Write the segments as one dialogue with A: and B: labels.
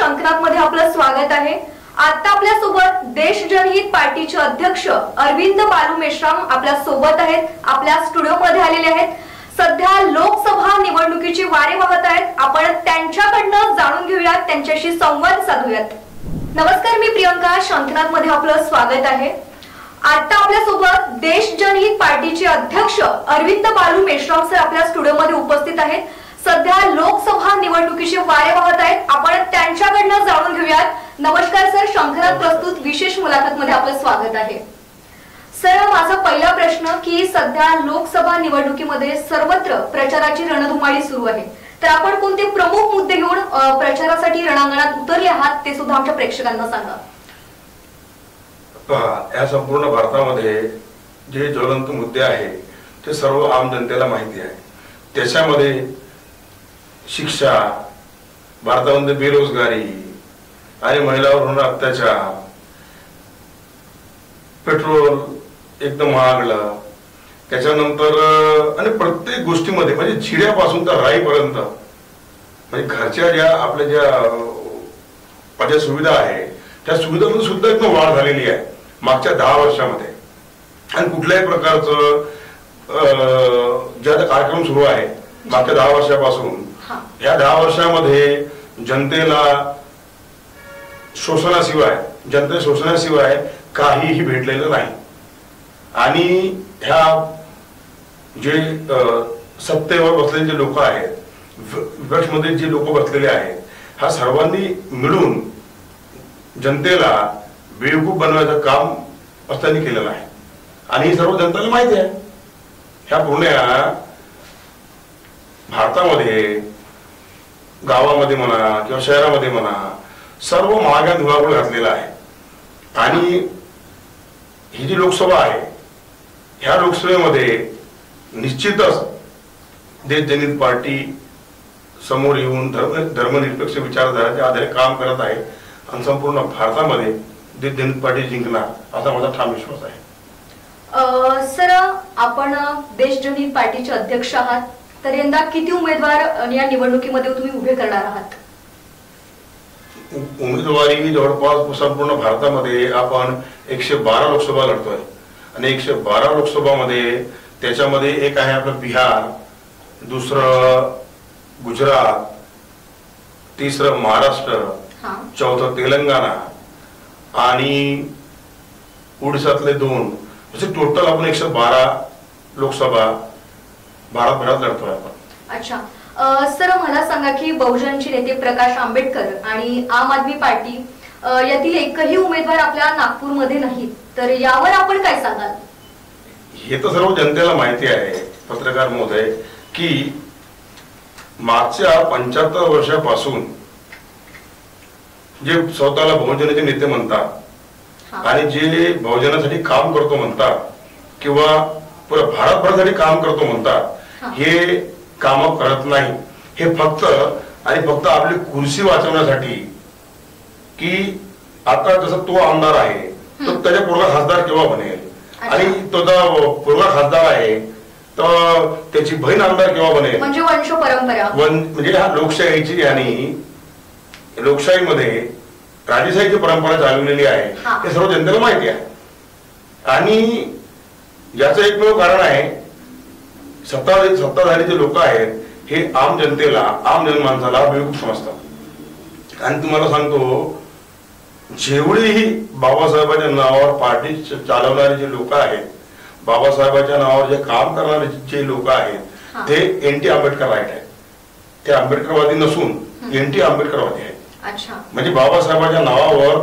A: शंकनाथ मध्ये आपलं स्वागत आहे। आता आपल्या सोबत देश जनहित पार्टीचे अध्यक्ष अरविंद बालू मेश्राम आपल्या सोबत आहेत, आपल्या स्टुडिओ मध्ये आलेले आहेत। सध्या लोकसभा निवडणुकीची वारे वाहत आहेत, आपण त्यांच्याकडनं जाणून घेऊयात, त्यांच्याशी संवाद साधूयात। नमस्कार, मी प्रियंका, शंकनाथ मध्ये आपलं स्वागत आहे। आता आपल्या सोबत देश जनहित पार्टीचे अध्यक्ष अरविंद बालू मेश्राम सर आपल्या स्टुडिओ मध्ये उपस्थित आहेत। सध्या लोकसभा निवडणुकीचे वारे वाहत आहेत, आपण त्यांच्याकडनं जाणून घेऊयात। नमस्कार सर, शंकनाथ प्रस्तुत विशेष मुलाखत मध्ये आपलं स्वागत आहे। सर, माझा पहिला प्रश्न की सध्या लोकसभा निवडणुकीमध्ये सर्वत्र प्रचाराची रणधुमाळी सुरू आहे, तर आपण कोणते प्रमुख मुद्दे घेऊन प्रचारासाठी रणांगणात उतरले आहात ते सुद्धा आमच्या प्रेक्षकांना सांगा।
B: या संपूर्ण भारतामध्ये जे ज्वलंत मुद्दे आहेत ते सर्व आम जनतेला माहिती आहे। त्याच्यामध्ये शिक्षा, भारतामध्ये बेरोजगारी आणि महिलांवर होणारा अत्याचार, पेट्रोल एकदम महागलं, त्याच्यानंतर आणि प्रत्येक गोष्टीमध्ये म्हणजे चिड्यापासून तर राईपर्यंत म्हणजे घरच्या ज्या आपल्या ज्या सुविधा आहे त्या सुविधांमध्ये सुद्धा एकदम वाढ झालेली आहे मागच्या 10 वर्षामध्ये। आणि कुठल्याही प्रकारचं ज्या कार्यक्रम सुरू आहे मागच्या 10 वर्षापासून, या 10 वर्षामध्ये जनतेला शोषणाशिवाय काहीही भेटलेलं नाही। आणि ह्या जे सत्तेवर बसलेले जे लोक आहेत, विपक्षमध्ये जे लोक बसलेले आहेत, ह्या सर्वांनी मिळून जनतेला बेवकूफ बनवायचं काम असताना केलेलं आहे। आणि ही सर्व जनतेला माहिती आहे। ह्या पूर्ण भारतामध्ये गावामध्ये म्हणा किंवा शहरामध्ये म्हणा सर्व महागात धुळाकूळ घातलेला आहे। आणि ही जी लोकसभा आहे, ह्या लोकसभेमध्ये निश्चितच देश जनहित पार्टी समोर येऊन धर्मनिरपेक्ष विचारधाराच्या आधारे काम करत आहे आणि संपूर्ण भारतामध्ये देश जनहित पार्टी जिंकणार असा माझा ठाम विश्वास आहे।
A: सर, आपण देश जनहित पार्टीचे अध्यक्ष आहात, तर यंदा किती उमेदवार या निवडणुकीमध्ये तुम्ही उभे करणार आहात?
B: उमेदवारी जवळपास संपूर्ण भारतामध्ये आपण 112 लोकसभा लढतोय आणि 112 लोकसभामध्ये त्याच्यामध्ये एक आहे आपलं बिहार, दुसरं गुजरात, तिसरं महाराष्ट्र, चौथं तेलंगणा आणि ओडिशातले 2, असे टोटल आपण 112 लोकसभा भारतभरात लढतोय आपण।
A: अच्छा सर, मला सांगा की बहुजनचे नेते प्रकाश आंबेडकर आणि आम आदमी पार्टी यातील एकही उमेदवार आपल्या नागपूरमध्ये नाहीत, तर यावर आपण काय सांगाल?
B: हे तर सर्व जनतेला माहिती आहे पत्रकार महोदय की मागच्या 75 वर्षापासून जे स्वतःला बहुजनाचे नेते म्हणतात आणि जे बहुजनासाठी काम करतो म्हणतात किंवा पुरा भारतभरासाठी काम करतो म्हणतात, हे काम करत नाही। हे फक्त आणि फक्त आपली कुर्सी वाचवण्यासाठी की आता जसं तो आमदार आहे तो त्याच्या पूर्व खासदार केव्हा बनेल आणि तो पूर्व खासदार आहे तर त्याची बहीण आमदार केव्हा बनेल,
A: म्हणजे वंश परंपरा,
B: म्हणजे ह्या लोकशाहीची आणि लोकशाहीमध्ये राजेशाहीची परंपरा चालवलेली आहे हे सर्व जनतेला माहिती आहे। आणि याचं एकमेव कारण आहे सत्ताधारी जे लोक आहेत हे आम जनतेला, आम जनमानसाला बेवकूफ समजतात। आणि तुम्हाला सांगतो, जेवढेही बाबासाहेबांच्या नावावर पार्टी चालवणारे जे लोक आहेत, बाबासाहेबांच्या नावावर जे काम करणारे जे लोक आहेत, ते एंटी आंबेडकर राईट आहेत। ते आंबेडकरवादी नसून एंटी आंबेडकरवादी आहेत। म्हणजे बाबासाहेबांच्या नावावर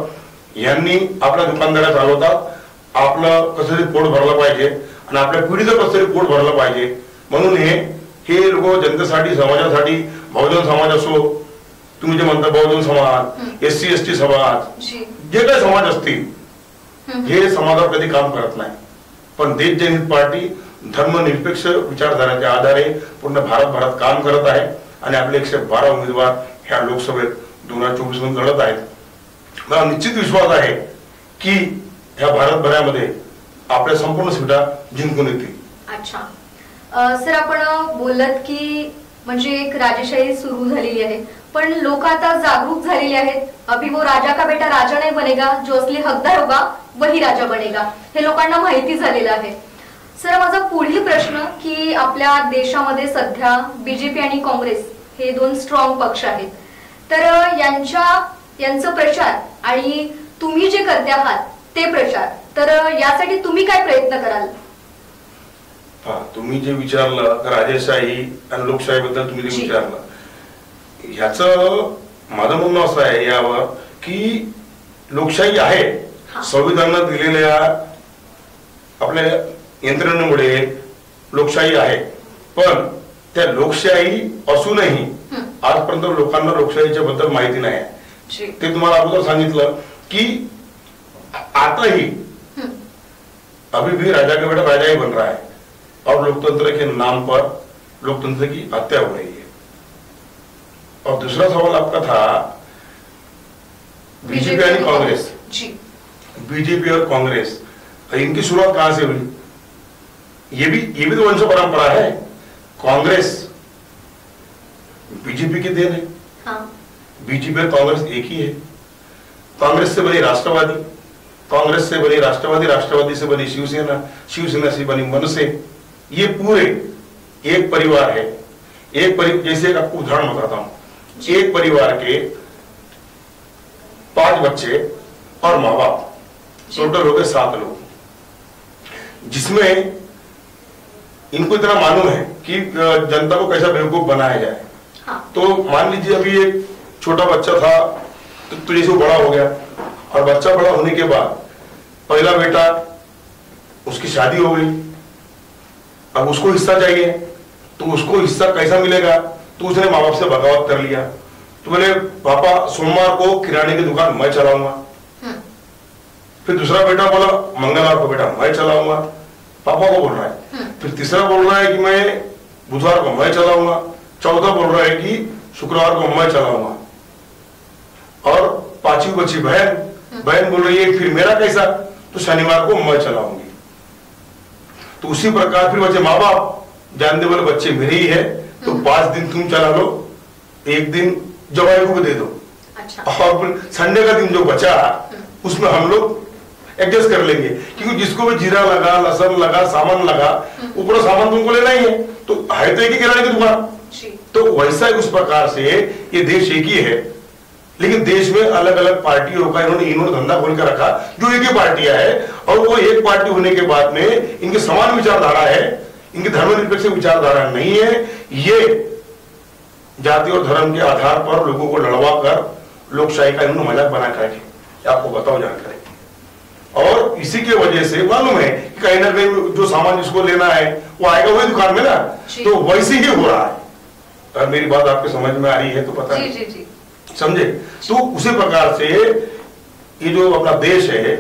B: यांनी आपल्या दुकानदाऱ्या चालवतात, आपलं कसं तरी पोट भरलं पाहिजे आणि आपल्या पिढीचं कसं तरी पोट भरलं पाहिजे म्हणून हे लोक जनतेसाठी, समाजासाठी, बहुजन समाज असो, तुम्ही जे म्हणता बहुजन समाज, SC ST समाज, जे काही समाज असतील, हे समाजावर कधी काम करत नाही। पण देश जनहित पार्टी धर्मनिरपेक्ष विचारधाराच्या आधारे पूर्ण भारतभरात काम करत आहे आणि आपले 112 उमेदवार ह्या लोकसभेत 2024 मध्ये लढत आहेत। मला निश्चित विश्वास आहे की ह्या भारतभरामध्ये आपल्या संपूर्ण सीटा जिंकून येतील।
A: अच्छा सर, आपण बोललात की म्हणजे एक राजेशाही सुरू झालेली आहे, पण लोक आता जागरूक झालेले आहेत. अभी वो राजा का बेटा राजा नहीं बनेगा, जो असली हकदार होगा वही राजा बनेगा, हे लोकांना माहिती झालेलं आहे. सर, माझा पुढील प्रश्न की आपल्या देशामध्ये सध्या बीजेपी आणि काँग्रेस हे दोन स्ट्रॉंग पक्ष आहेत, तर यांचं प्रचार आणि तुम्ही जे करते आहात ते प्रचार, तर यासाठी तुम्ही काय प्रयत्न कराल?
B: तुम्ही जे विचारलं राजेशाही आणि लोकशाही बद्दल तुम्ही जे विचारलं, ह्याचं माझं म्हणणं असं आहे यावर की लोकशाही आहे, संविधानात दिलेल्या आपल्या यंत्रणेमुळे लोकशाही आहे, पण त्या लोकशाही असूनही आजपर्यंत लोकांना लोकशाहीच्या बद्दल माहिती नाही आहे. ते तुम्हाला अगोदर सांगितलं की आताही अभी भी राजा का बेटा राजा ही बन रहा है और लोकतंत्र के नाम पर लोकतंत्र की हत्या हो रही है. और दूसरा सवाल आपका था बीजेपी और कांग्रेस. बीजेपी और कांग्रेस, इनकी शुरुआत कहां से हुई? ये भी तो वंश परंपरा है. कांग्रेस बीजेपी की देन है. बीजेपी और कांग्रेस एक ही है. कांग्रेस से बनी राष्ट्रवादी, कांग्रेस से बनी राष्ट्रवादी, राष्ट्रवादी से बनी शिवसेना, शिवसेना से बनी मनसे. ये पूरे एक परिवार है. जैसे आपको उदाहरण बताता हूं, एक परिवार के 5 बच्चे और माँ बाप, टोटल हो गए 7 लोग, जिसमें इनको इतना मालूम है कि जनता को कैसा बेवकूफ बनाया जाए. तो मान लीजिए अभी एक छोटा बच्चा था तो जैसे वो बड़ा हो गया, और बच्चा बड़ा होने के बाद पहला बेटा, उसकी शादी हो गई, अब उसको हिस्सा चाहिए, तो उसको हिस्सा कैसा मिलेगा? तो उसने माँ बाप से बगावत कर लिया. तो बोले पापा सोमवार को किराने की दुकान मैं चलाऊंगा. फिर दूसरा बेटा बोला मंगलवार को बेटा मैं चलाऊंगा, पापा को बोल रहा है. फिर तीसरा बोल रहा है कि मैं बुधवार को मैं चलाऊंगा. चौथा बोल रहा है कि शुक्रवार को मैं चलाऊंगा. और 5वीं बच्ची बहन बोल रही है फिर मेरा कैसा? तो शनिवार को मैं चलाऊंगी. तो उसी प्रकार फिर बच्चे माँ बाप जानते बोले बच्चे मेरे ही है, तो 5 दिन तुम चला लो, 1 दिन जवाई को दे दो. अच्छा. और संडे का दिन जो बचा उसमें हम लोग एडजस्ट कर लेंगे, क्योंकि जिसको भी जीरा लगा, लहसुन लगा, सामान लगा, ऊपर सामान तुमको लेना ही है, तो है तो एक ही किराने की दुकान. तो वैसा ही उस प्रकार से ये देश एक ही है, लेकिन देश में अलग अलग पार्टियों का इन्होंने धंधा खोल कर रखा, जो एक ही पार्टियां है. और वो एक पार्टी होने के बाद में इनके समान विचारधारा है, इनकी धर्मनिरपेक्ष विचारधारा नहीं है. ये जाति और धर्म के आधार पर लोगों को लड़वा कर लोकशाही का इन्होंने मजाक बना कर रखे. आपको बताओ जानकारी. और इसी के वजह से मालूम है कि कहीं ना कहीं जो सामान जिसको लेना है वो आएगा वही दुकान में ना, तो वैसे ही हो रहा है. अगर मेरी बात आपके समझ में आ रही है तो पता नहीं, समझे? तो उसी प्रकार से ये जो अपना देश है,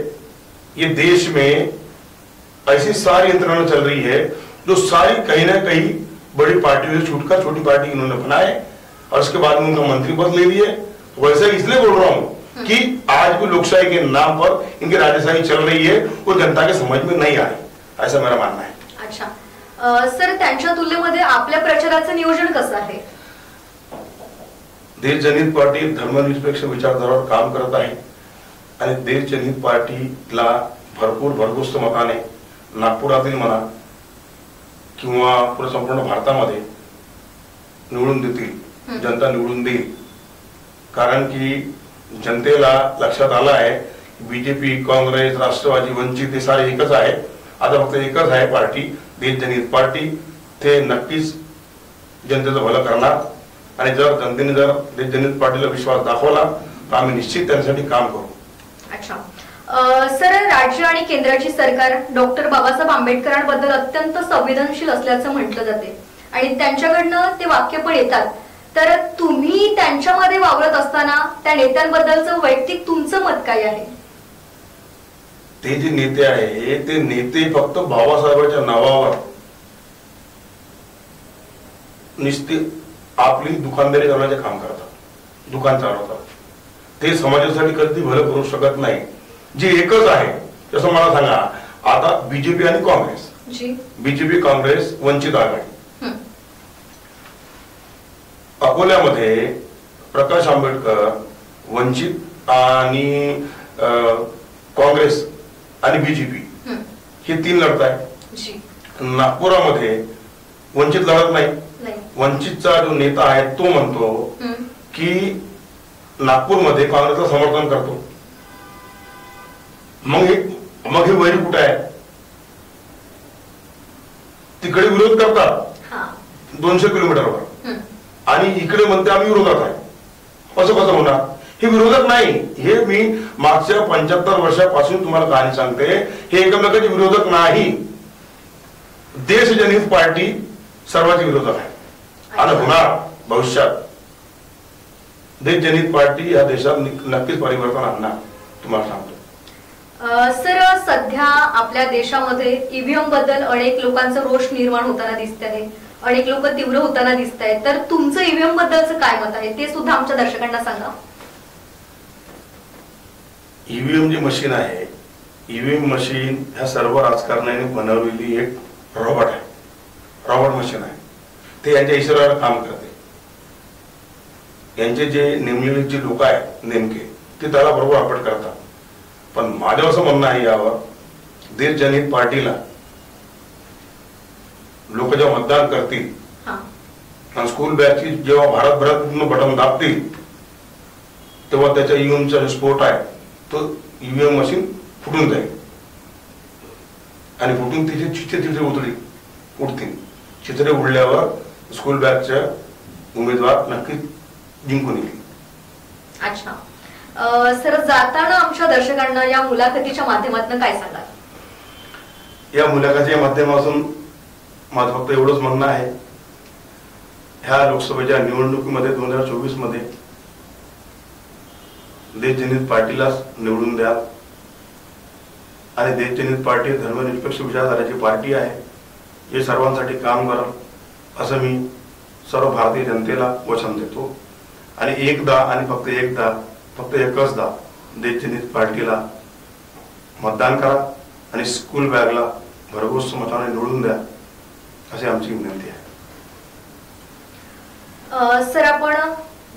B: ये देश में ऐसी सारी यंत्रणा चल रही है जो सारी कहीं ना कहीं बड़ी पार्टियों से छूटकर छोटी पार्टी इन्होंने बनाए, और उसके बाद में उनका मंत्री पद ले लिए. वैसे इसलिए बोल रहा हूं कि आज भी लोकशाही के नाम पर इनकी राजशाही चल रही है, वो जनता के समझ में नहीं आ रही, ऐसा मेरा मानना है.
A: अच्छा सर, त्यांच्या तुलनेमध्ये आपल्या प्रचाराचं नियोजन कसं आहे?
B: देश जनहित पार्टी धर्मनिरपेक्ष विचारधारावर काम करत आहे आणि देश जनहित पार्टीला भरपूर भरघोस मताने नागपुरातील म्हणा किंवा पुढे संपूर्ण भारतामध्ये निवडून देतील, जनता निवडून देईल. कारण की जनतेला लक्षात आलं आहे बीजेपी, काँग्रेस, राष्ट्रवादी, वंचित हे सारे एकच आहे. आता फक्त एकच आहे पार्टी, देश जनहित पार्टी. ते नक्कीच जनतेचं भलं करणार, आणि जर जनतेने जर देश जनहित पार्टीला विश्वास दाखवला तर आम्ही निश्चित त्यांच्यासाठी काम करू.
A: अच्छा सर, राज्य आणि केंद्राची सरकार डॉक्टर बाबासाहेब आंबेडकरांबद्दल अत्यंत संवेदनशील असल्याचं म्हटलं जाते आणि त्यांच्याकडनं ते वाक्य पण येतात. तर तुम्ही त्यांच्यामध्ये वावरत असताना त्या नेत्यांबद्दलचं वैयक्तिक तुमचं मत काय आहे?
B: ते जे नेते आहे ते नेते फक्त बाबासाहेबांच्या नावावर निश्चित आपली दुकानदारी करण्याचे काम करतात, दुकान चालवतात. ते समाजासाठी कधी भलं करू शकत नाही. जे एकच आहे जसं मला सांगा, आता बीजेपी आणि काँग्रेस, बीजेपी, काँग्रेस, वंचित आघाडी, अकोल्यामध्ये प्रकाश आंबेडकर, वंचित आणि काँग्रेस आणि बीजेपी हे 3 लढत आहे. नागपुरामध्ये वंचित लढत नाही. वंचितचा जो नेता आहे तो म्हणतो की नागपूरमध्ये काँग्रेसला समर्थन करतो. मग हे वैरी कुठे आहे? तिकडे विरोध करतात 200 किलोमीटरवर आणि इकडे म्हणते आम्ही विरोधात आहे. असं कसं होणार? हे विरोधक नाही. हे मी मागच्या 75 वर्षापासून तुम्हाला कहाणी सांगते. हे एकमेकांचे विरोधक नाही. देश जनहित पार्टी सर्वांचे विरोधक आहे आणि होणार भविष्यात. देश जनहित पार्टी या देशात नक्कीच परिवर्तन आणणार, तुम्हाला सांगतो.
A: सर, सध्या आपल्या देशामध्ये ईव्हीएम बद्दल अनेक लोकांचा रोष निर्माण होताना दिसत आहे. अनेक लोक तीव्र होताना दिसत आहेत. तर तुमचं ईव्हीएम बद्दलचं काय मत आहे ते सुद्धा आमच्या दर्शकांना सांगा.
B: ईव्हीएम जी मशीन आहे, ईव्हीएम मशीन ह्या सर्व राजकारण्याने बनवलेली एक रॉबोट आहे. रॉबोट मशीन आहे. ते यांच्या इशाऱ्यावर काम करते. यांचे जे नेमलेले जे लोक आहेत नेमके ते त्याला बरोबर अपडेट करतात. पण माझं असं म्हणणं आहे यावर, देश जनहित पार्टीला लोक जेव्हा मतदान करतील आणि स्कूल बॅगची जेव्हा भारतभरात बटन दाबतील तेव्हा त्याच्या ईव्हीएमचा जो स्फोट आहे तो ईव्हीएम मशीन फुटून जाईल आणि फुटून तिचे चित्रे उडतील. चित्रे उडल्यावर स्कूल बॅगच्या उमेदवार नक्कीच जिंकून येईल.
A: अच्छा सर, जाताना आमच्या दर्शकांना या मुलाखतीच्या माध्यमातून काय सांगाल?
B: या मुलाखतीच्या माध्यमातून माझं फक्त एवढंच म्हणणं आहे, ह्या लोकसभेच्या निवडणुकीमध्ये 2024 मध्ये देश जनहित पार्टीला निवडून द्या. आणि देश जनहित पार्टी धर्मनिरपेक्ष विचारधाराची पार्टी आहे. हे सर्वांसाठी काम करा असं मी सर्व भारतीय जनतेला वचन देतो. आणि एकदा आणि फक्त एकचदा देश जनहित पार्टीला मतदान करा आणि स्कूल बॅगला भरघोस मताने निवडून द्या अशी आमची विनंती आहे.
A: सर, आपण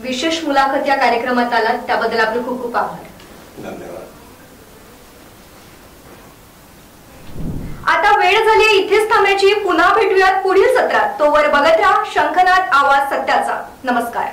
A: विशेष मुलाखत या कार्यक्रमात आलात त्याबद्दल आपले खूप खूप आभार.
B: धन्यवाद.
A: आता वेळ झाली इथेच थांबण्याची. पुन्हा भेटूयात पुढील सत्रात. तोवर बघत राहा शंखनाद आवाज सत्याचा. नमस्कार.